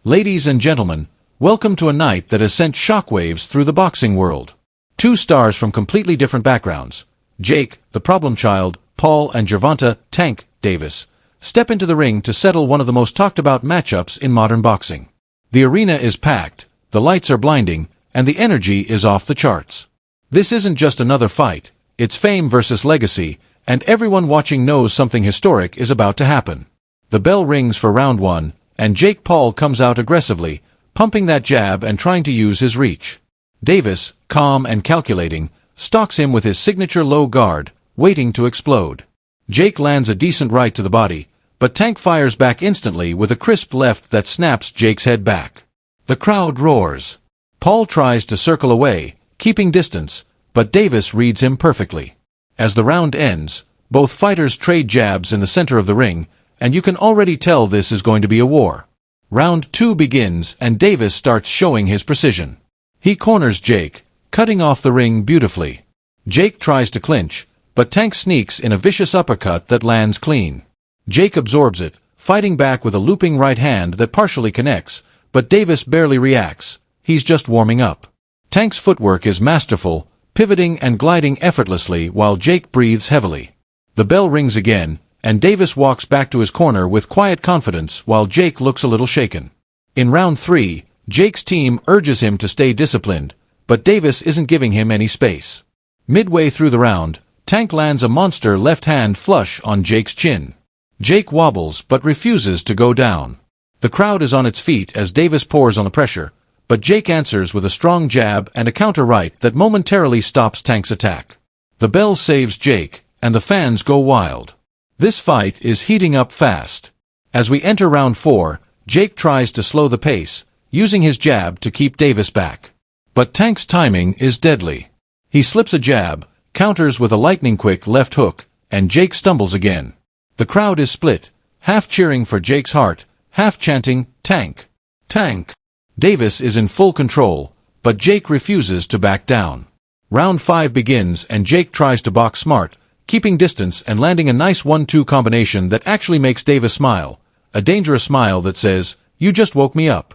Ladies and gentlemen, welcome to a night that has sent shockwaves through the boxing world. Two stars from completely different backgrounds, Jake, the problem child, Paul, and Gervonta, Tank, Davis, step into the ring to settle one of the most talked about matchups in modern boxing. The arena is packed, the lights are blinding, and the energy is off the charts. This isn't just another fight, it's fame versus legacy, and everyone watching knows something historic is about to happen. The bell rings for round one, and Jake Paul comes out aggressively, pumping that jab and trying to use his reach. Davis, calm and calculating, stalks him with his signature low guard, waiting to explode. Jake lands a decent right to the body, but Tank fires back instantly with a crisp left that snaps Jake's head back. The crowd roars. Paul tries to circle away, keeping distance, but Davis reads him perfectly. As the round ends, both fighters trade jabs in the center of the ring, and you can already tell this is going to be a war. Round 2 begins and Davis starts showing his precision. He corners Jake, cutting off the ring beautifully. Jake tries to clinch, but Tank sneaks in a vicious uppercut that lands clean. Jake absorbs it, fighting back with a looping right hand that partially connects, but Davis barely reacts. He's just warming up. Tank's footwork is masterful, pivoting and gliding effortlessly while Jake breathes heavily. The bell rings again, and Davis walks back to his corner with quiet confidence while Jake looks a little shaken. In round 3, Jake's team urges him to stay disciplined, but Davis isn't giving him any space. Midway through the round, Tank lands a monster left hand flush on Jake's chin. Jake wobbles but refuses to go down. The crowd is on its feet as Davis pours on the pressure, but Jake answers with a strong jab and a counter right that momentarily stops Tank's attack. The bell saves Jake, and the fans go wild. This fight is heating up fast. As we enter round 4, Jake tries to slow the pace, using his jab to keep Davis back. But Tank's timing is deadly. He slips a jab, counters with a lightning-quick left hook, and Jake stumbles again. The crowd is split, half cheering for Jake's heart, half chanting, "Tank! Tank!" Davis is in full control, but Jake refuses to back down. Round 5 begins and Jake tries to box smart, keeping distance and landing a nice 1-2 combination that actually makes Davis smile, a dangerous smile that says, "You just woke me up."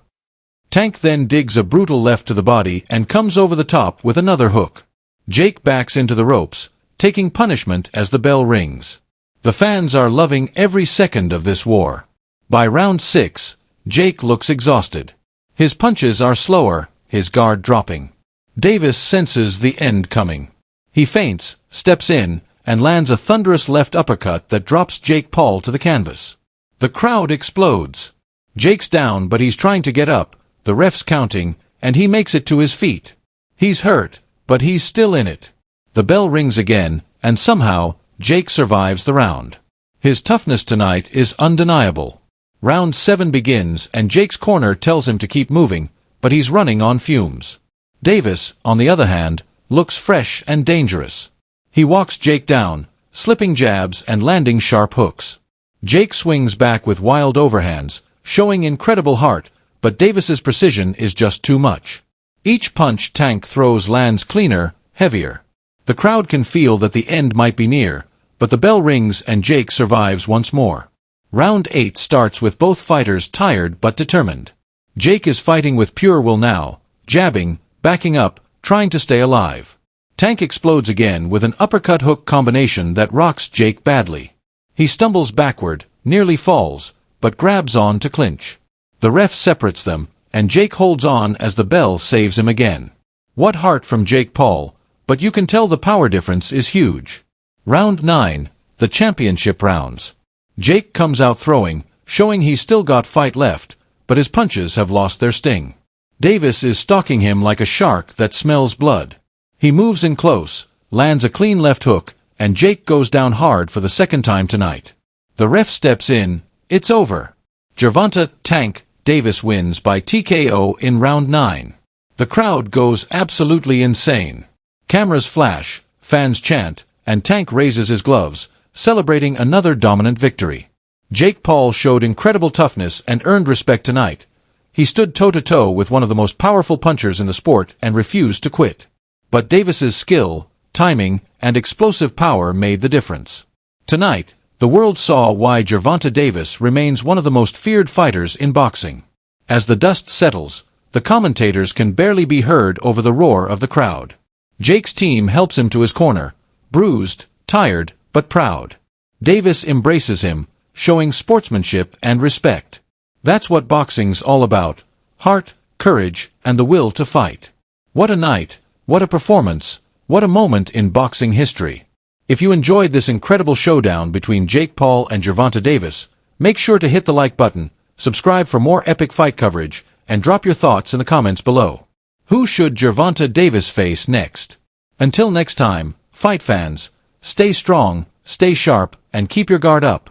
Tank then digs a brutal left to the body and comes over the top with another hook. Jake backs into the ropes, taking punishment as the bell rings. The fans are loving every second of this war. By round 6, Jake looks exhausted. His punches are slower, his guard dropping. Davis senses the end coming. He feints, steps in, and lands a thunderous left uppercut that drops Jake Paul to the canvas. The crowd explodes. Jake's down but he's trying to get up, the ref's counting, and he makes it to his feet. He's hurt, but he's still in it. The bell rings again, and somehow, Jake survives the round. His toughness tonight is undeniable. Round 7 begins and Jake's corner tells him to keep moving, but he's running on fumes. Davis, on the other hand, looks fresh and dangerous. He walks Jake down, slipping jabs and landing sharp hooks. Jake swings back with wild overhands, showing incredible heart, but Davis's precision is just too much. Each punch Tank throws lands cleaner, heavier. The crowd can feel that the end might be near, but the bell rings and Jake survives once more. Round 8 starts with both fighters tired but determined. Jake is fighting with pure will now, jabbing, backing up, trying to stay alive. Tank explodes again with an uppercut-hook combination that rocks Jake badly. He stumbles backward, nearly falls, but grabs on to clinch. The ref separates them, and Jake holds on as the bell saves him again. What heart from Jake Paul, but you can tell the power difference is huge. Round 9, the championship rounds. Jake comes out throwing, showing he's still got fight left, but his punches have lost their sting. Davis is stalking him like a shark that smells blood. He moves in close, lands a clean left hook, and Jake goes down hard for the second time tonight. The ref steps in, it's over. Gervonta "Tank" Davis wins by TKO in round 9. The crowd goes absolutely insane. Cameras flash, fans chant, and Tank raises his gloves, celebrating another dominant victory. Jake Paul showed incredible toughness and earned respect tonight. He stood toe-to-toe with one of the most powerful punchers in the sport and refused to quit. But Davis's skill, timing, and explosive power made the difference. Tonight, the world saw why Gervonta Davis remains one of the most feared fighters in boxing. As the dust settles, the commentators can barely be heard over the roar of the crowd. Jake's team helps him to his corner, bruised, tired, but proud. Davis embraces him, showing sportsmanship and respect. That's what boxing's all about: heart, courage, and the will to fight. What a night, what a performance, what a moment in boxing history. If you enjoyed this incredible showdown between Jake Paul and Gervonta Davis, make sure to hit the like button, subscribe for more epic fight coverage, and drop your thoughts in the comments below. Who should Gervonta Davis face next? Until next time, fight fans, stay strong, stay sharp, and keep your guard up.